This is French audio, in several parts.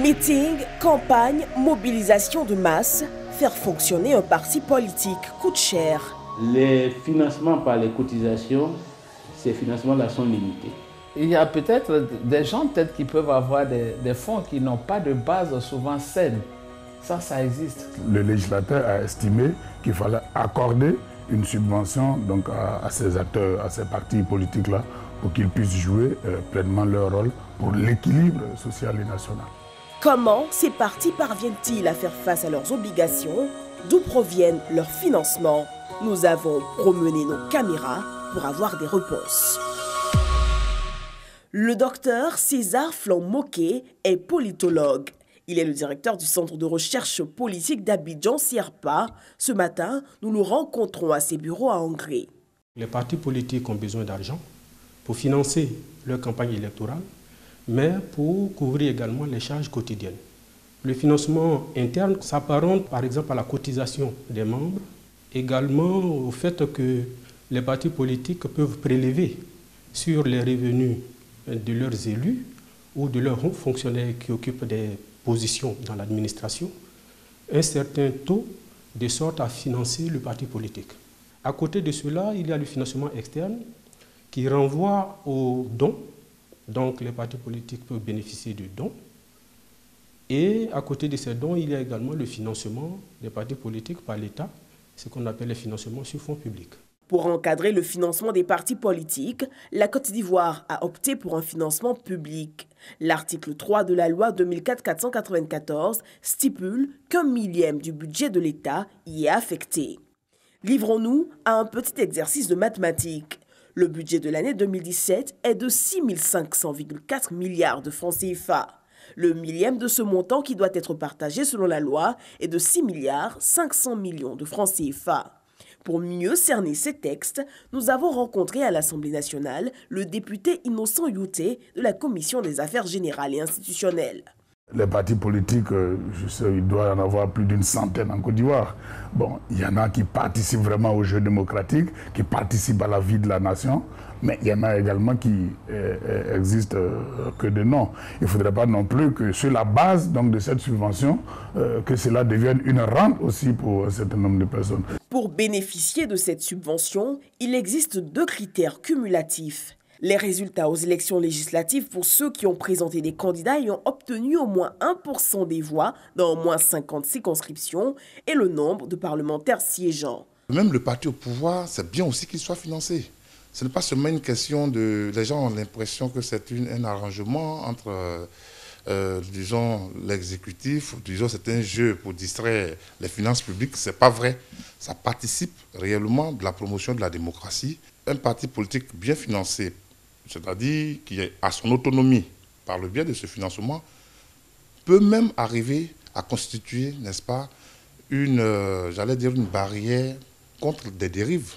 Meeting, campagne, mobilisation de masse, faire fonctionner un parti politique coûte cher. Les financements par les cotisations, ces financements-là sont limités. Il y a peut-être des gens qui peuvent avoir des fonds qui n'ont pas de base souvent saine. Ça existe. Le législateur a estimé qu'il fallait accorder une subvention donc, à ces acteurs, à ces partis politiques-là, pour qu'ils puissent jouer pleinement leur rôle pour l'équilibre social et national. Comment ces partis parviennent-ils à faire face à leurs obligations? D'où proviennent leurs financements? Nous avons promené nos caméras pour avoir des réponses. Le docteur César Flan-Moquet est politologue. Il est le directeur du Centre de recherche politique d'Abidjan, CIRPA. Ce matin, nous nous rencontrons à ses bureaux à Angré. Les partis politiques ont besoin d'argent pour financer leur campagne électorale, mais pour couvrir également les charges quotidiennes. Le financement interne s'apparente par exemple à la cotisation des membres, également au fait que les partis politiques peuvent prélever sur les revenus de leurs élus ou de leurs fonctionnaires qui occupent des positions dans l'administration, un certain taux de sorte à financer le parti politique. À côté de cela, il y a le financement externe qui renvoie aux dons. Donc les partis politiques peuvent bénéficier de dons. Et à côté de ces dons, il y a également le financement des partis politiques par l'État, ce qu'on appelle le financement sur fonds publics. Pour encadrer le financement des partis politiques, la Côte d'Ivoire a opté pour un financement public. L'article 3 de la loi 2004-494 stipule qu'1 millième du budget de l'État y est affecté. Livrons-nous à un petit exercice de mathématiques. Le budget de l'année 2017 est de 6 500,4 milliards de francs CFA. Le millième de ce montant qui doit être partagé selon la loi est de 6 500 millions de francs CFA. Pour mieux cerner ces textes, nous avons rencontré à l'Assemblée nationale le député Innocent Youté de la Commission des affaires générales et institutionnelles. Les partis politiques, je sais, il doit y en avoir plus d'une centaine en Côte d'Ivoire. Bon, il y en a qui participent vraiment au jeu démocratique, qui participent à la vie de la nation, mais il y en a également qui existent que de nom. Il ne faudrait pas non plus que sur la base donc, de cette subvention, que cela devienne une rente aussi pour un certain nombre de personnes. Pour bénéficier de cette subvention, il existe 2 critères cumulatifs. Les résultats aux élections législatives pour ceux qui ont présenté des candidats ayant obtenu au moins 1% des voix dans au moins 50 circonscriptions et le nombre de parlementaires siégeants. Même le parti au pouvoir, c'est bien aussi qu'il soit financé. Ce n'est pas seulement une question de... Les gens ont l'impression que c'est un arrangement entre, disons, l'exécutif, disons, c'est un jeu pour distraire les finances publiques. Ce n'est pas vrai. Ça participe réellement de la promotion de la démocratie. Un parti politique bien financé, c'est-à-dire qui a son autonomie par le biais de ce financement, peut même arriver à constituer, n'est-ce pas, j'allais dire une barrière contre des dérives.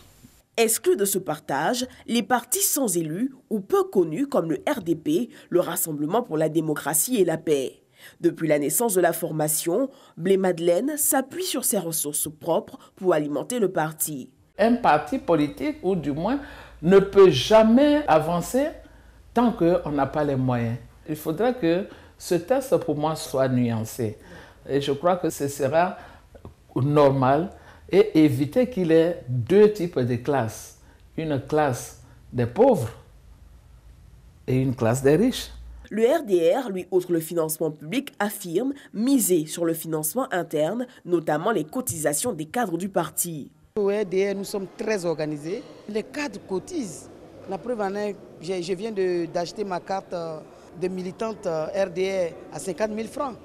Exclus de ce partage, les partis sans élus ou peu connus comme le RDP, le Rassemblement pour la démocratie et la paix. Depuis la naissance de la formation, Blé Madeleine s'appuie sur ses ressources propres pour alimenter le parti. Un parti politique, ou du moins, ne peut jamais avancer tant qu'on n'a pas les moyens. Il faudra que ce texte, pour moi, soit nuancé. Et je crois que ce sera normal et éviter qu'il y ait 2 types de classes. Une classe des pauvres et une classe des riches. Le RDR, lui, outre le financement public, affirme miser sur le financement interne, notamment les cotisations des cadres du parti. Au RDR, nous sommes très organisés. Les cadres cotisent. La preuve en est, je viens d'acheter ma carte de militante RDR à 50 000 francs.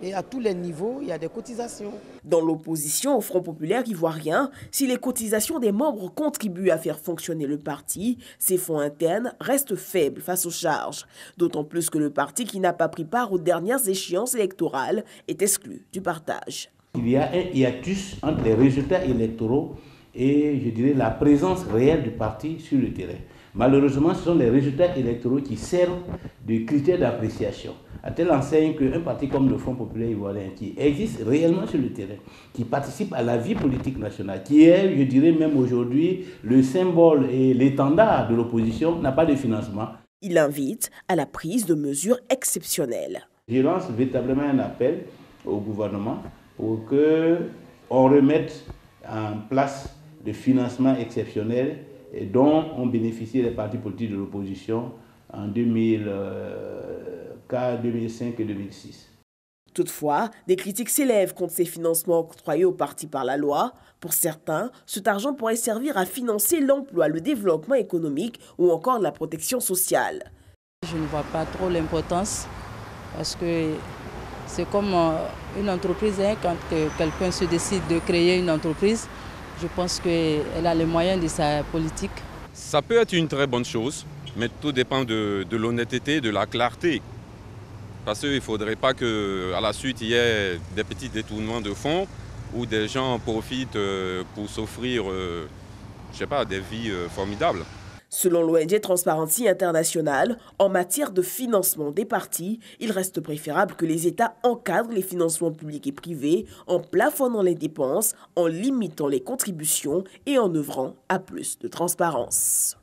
Et à tous les niveaux, il y a des cotisations. Dans l'opposition au Front populaire ivoirien, si les cotisations des membres contribuent à faire fonctionner le parti, ces fonds internes restent faibles face aux charges. D'autant plus que le parti qui n'a pas pris part aux dernières échéances électorales est exclu du partage. Il y a un hiatus entre les résultats électoraux et, je dirais, la présence réelle du parti sur le terrain. Malheureusement, ce sont les résultats électoraux qui servent de critères d'appréciation. À telle enseigne qu'un parti comme le Front populaire ivoirien, qui existe réellement sur le terrain, qui participe à la vie politique nationale, qui est, je dirais même aujourd'hui, le symbole et l'étendard de l'opposition, n'a pas de financement. Il invite à la prise de mesures exceptionnelles. Je lance véritablement un appel au gouvernement pour qu'on remette en place le financement exceptionnel dont ont bénéficié les partis politiques de l'opposition en 2004, 2005 et 2006. Toutefois, des critiques s'élèvent contre ces financements octroyés aux partis par la loi. Pour certains, cet argent pourrait servir à financer l'emploi, le développement économique ou encore la protection sociale. Je ne vois pas trop l'importance parce que c'est comme une entreprise. Quand quelqu'un se décide de créer une entreprise, je pense qu'elle a les moyens de sa politique. Ça peut être une très bonne chose, mais tout dépend de l'honnêteté, de la clarté. Parce qu'il ne faudrait pas qu'à la suite, il y ait des petits détournements de fonds où des gens profitent pour s'offrir, je sais pas, des vies formidables. Selon l'ONG Transparency International, en matière de financement des partis, il reste préférable que les États encadrent les financements publics et privés en plafonnant les dépenses, en limitant les contributions et en œuvrant à plus de transparence.